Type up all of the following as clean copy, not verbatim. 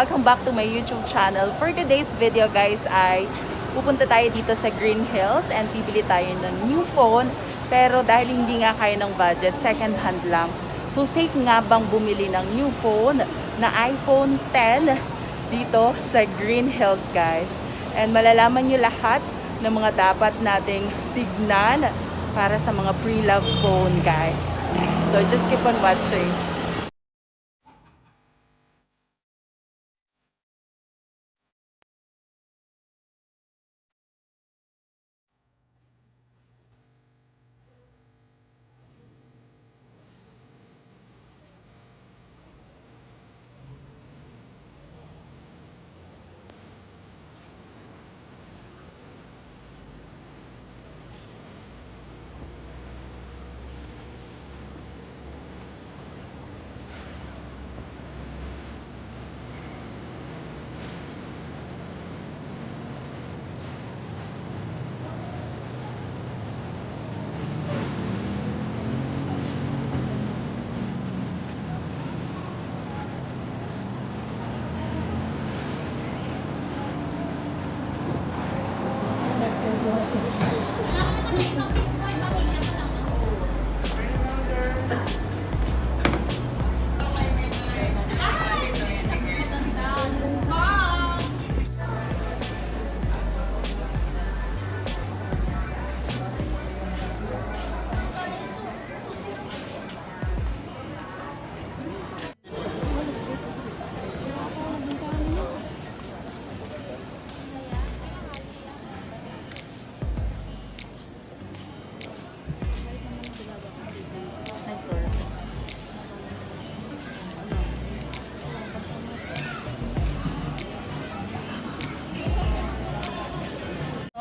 Welcome back to my YouTube channel. For today's video guys ay pupunta tayo dito sa Green Hills and bibili tayo ng new phone. Pero dahil hindi nga kaya ng budget, second hand lang. So safe nga bang bumili ng new phone na iPhone 10 dito sa Green Hills guys. And malalaman nyo lahat ng mga dapat nating tignan para sa mga pre-love phone guys. So just keep on watching.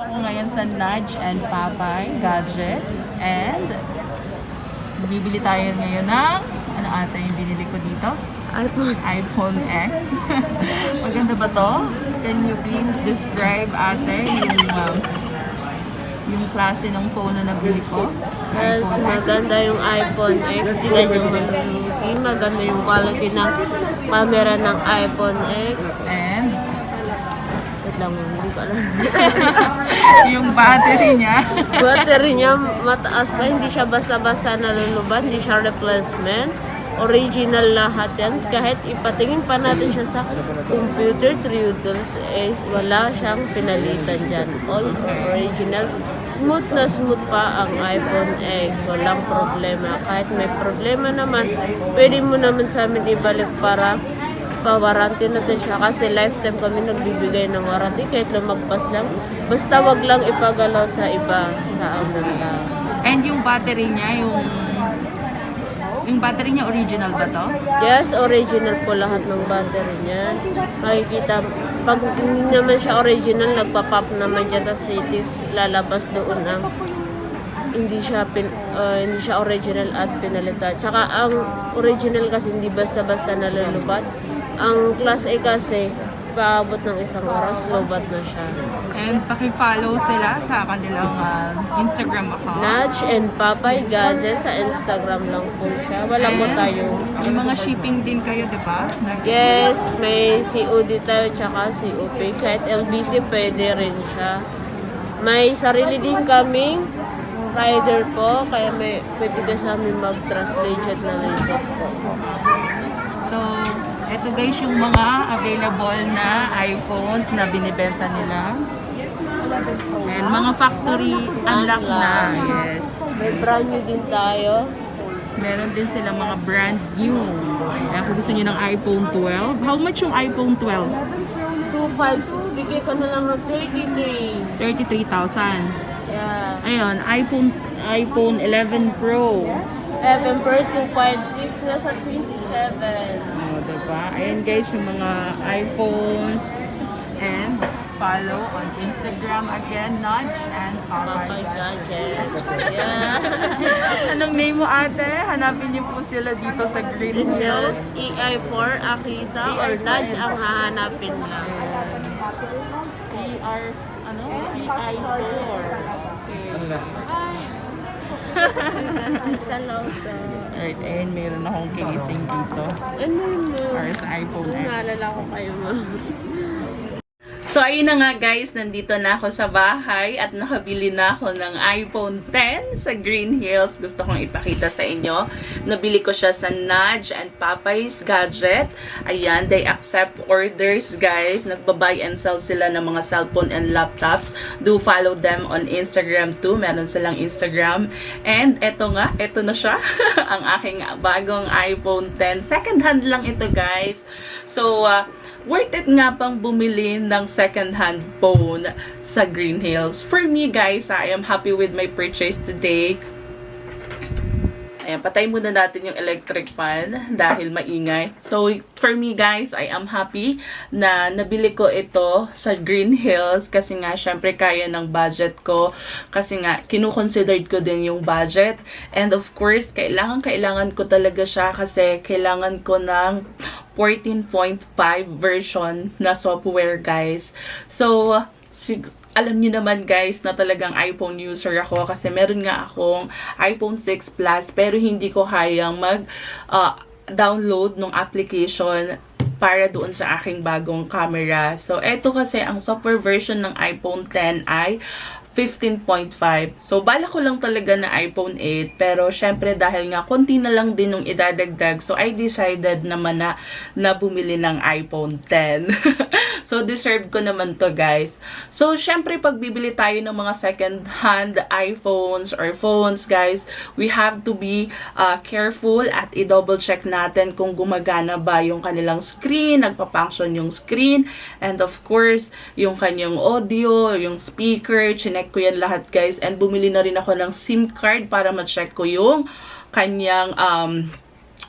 Ako ngayon sa Nudge and Papay Gadgets and bibili tayo ngayon ng ano ata yung binili ko dito? iPhone X. Maganda ba to? Can you please describe ate yung klase ng phone na nabili ko? Yes, maganda yung iPhone X. Tingnan nyo malugi. Maganda yung quality ng camera ng iPhone X. And Wait lang, hindi ko alam. yung battery niya. Battery niya mataas pa. Hindi siya basta-basta nalulubat. Hindi siya replacement. Original lahat yan. Kahit ipatingin pa natin siya sa computer tools is wala siyang pinalitan dyan. All original. Smooth na smooth pa ang iPhone X. Walang problema. Kahit may problema naman, pwede mo naman sa amin ibalik para pa-warranty natin siya. Kasi lifetime kami nagbibigay ng warranty kahit lumagpas lang. Basta wag lang ipagalaw sa iba. Sa amin lang. And yung battery niya, yung battery niya original ba to? Yes, original po lahat ng battery niya. Makikita, pag hindi naman siya original, nagpa-pop naman dyan sa settings, lalabas doon ang hindi siya original at pinalitan. Tsaka ang original kasi hindi basta-basta nalulubat. Ang Class A kasi, paabot ng isang oras, lobat na siya. And paki-follow sila sa kanilang Instagram account. Nudge and Papay Gadgets sa Instagram lang po siya. Wala po tayo. May mga shipping din kayo, di ba? Yes, may COD tayo tsaka COP. Kahit LBC pwede rin siya. May sarili din kaming rider po. Kaya pwede ka sa amin mag-translate na legit po. So, eto guys yung mga available na iPhones na binibenta nila. And mga factory unlock na. Yes. May brand new din tayo. Meron din silang mga brand new. Kaya kung gusto niyo ng iPhone 12, how much yung iPhone 12? 256, bigay ko na lang ng 33. 33,000. Yeah. Ayun, iPhone 11 Pro. 11 per 256, nasa 27. Diba? Ayan guys, yung mga iPhones. And follow on Instagram again, Nudge and Papay Papay. Gadgets. Yeah. Anong name mo ate? Hanapin niyo po sila dito sa Green Hills. EI4, Akisa, or Nudge ang hahanapin lang. EI4. Okay. Sa lauta. Alright, and meron akong casing dito. Ano yun? Para sa iPhone X. Naalala ko kayo ma. So, ayun na nga guys, nandito na ako sa bahay at nakabili na ako ng iPhone 10 sa Green Hills. Gusto kong ipakita sa inyo. Nabili ko siya sa Nudge and Popeyes Gadget. Ayan, they accept orders guys. Nagba-buy and sell sila ng mga cellphone and laptops. Do follow them on Instagram too. Meron silang Instagram. And eto nga, eto na siya. Ang aking bagong iPhone 10. Second hand lang ito guys. So, worth it nga pang bumili ng second-hand phone sa Green Hills. For me, guys, I am happy with my purchase today. Ayan, patay muna natin yung electric fan dahil maingay. So, for me, guys, I am happy na nabili ko ito sa Green Hills kasi nga, syempre, kaya ng budget ko. Kasi nga, kinukonsidered ko din yung budget. And of course, kailangan ko talaga siya kasi kailangan ko ng 14.5 version na software, guys. So, alam niyo naman guys na talagang iPhone user ako kasi meron nga akong iPhone 6 Plus pero hindi ko kayang download ng application para doon sa aking bagong camera. So, eto kasi ang software version ng iPhone 10 ay 15.5. So, bala ko lang talaga na iPhone 8. Pero, syempre, dahil nga, konti na lang din nung idadagdag. So, I decided naman na bumili ng iPhone 10. So, deserve ko naman to, guys. So, syempre, pag bibili tayo ng mga second-hand iPhones or phones, guys, we have to be careful at i-double check natin kung gumagana ba yung kanilang screen, nagpa-function yung screen, and of course, yung kanyang audio, yung speaker, chinek ko yan lahat guys, and bumili na rin ako ng SIM card para ma-check ko yung kanyang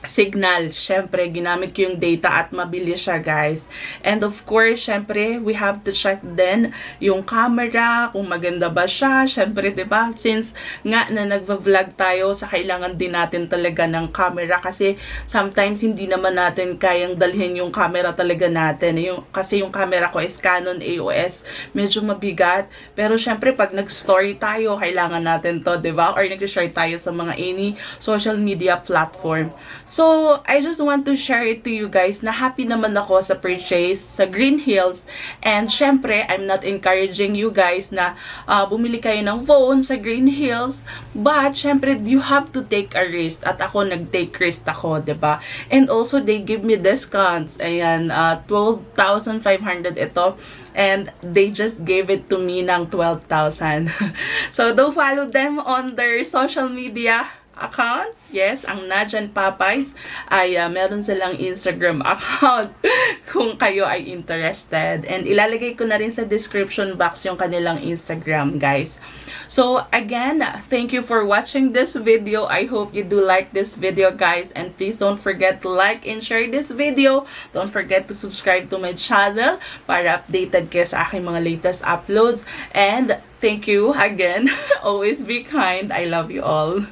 signal. Syempre, ginamit ko yung data at mabilis siya, guys. And of course, syempre, we have to check din yung camera, kung maganda ba siya. Syempre, diba? Since nga na nagva-vlog tayo, sa kailangan din natin talaga ng camera kasi sometimes hindi naman natin kayang dalhin yung camera talaga natin. Kasi yung camera ko is Canon EOS. Medyo mabigat. Pero syempre, pag nag-story tayo, kailangan natin to, diba? Or nag-share tayo sa mga any social media platform. So, I just want to share it to you guys na happy naman ako sa purchase sa Green Hills. And syempre, I'm not encouraging you guys na bumili kayo ng phone sa Green Hills. But, syempre, you have to take a risk. At ako, nag-take risk ako, diba? And also, they give me discounts. Ayan, 12,500 ito. And they just gave it to me ng 12,000. So, do follow them on their social media accounts. Yes, ang Nudge and Popeyes ay meron silang Instagram account kung kayo ay interested. And ilalagay ko na rin sa description box yung kanilang Instagram, guys. So, again, thank you for watching this video. I hope you do like this video, guys. And please don't forget to like and share this video. Don't forget to subscribe to my channel para updated kayo sa aking mga latest uploads. And thank you again. Always be kind. I love you all.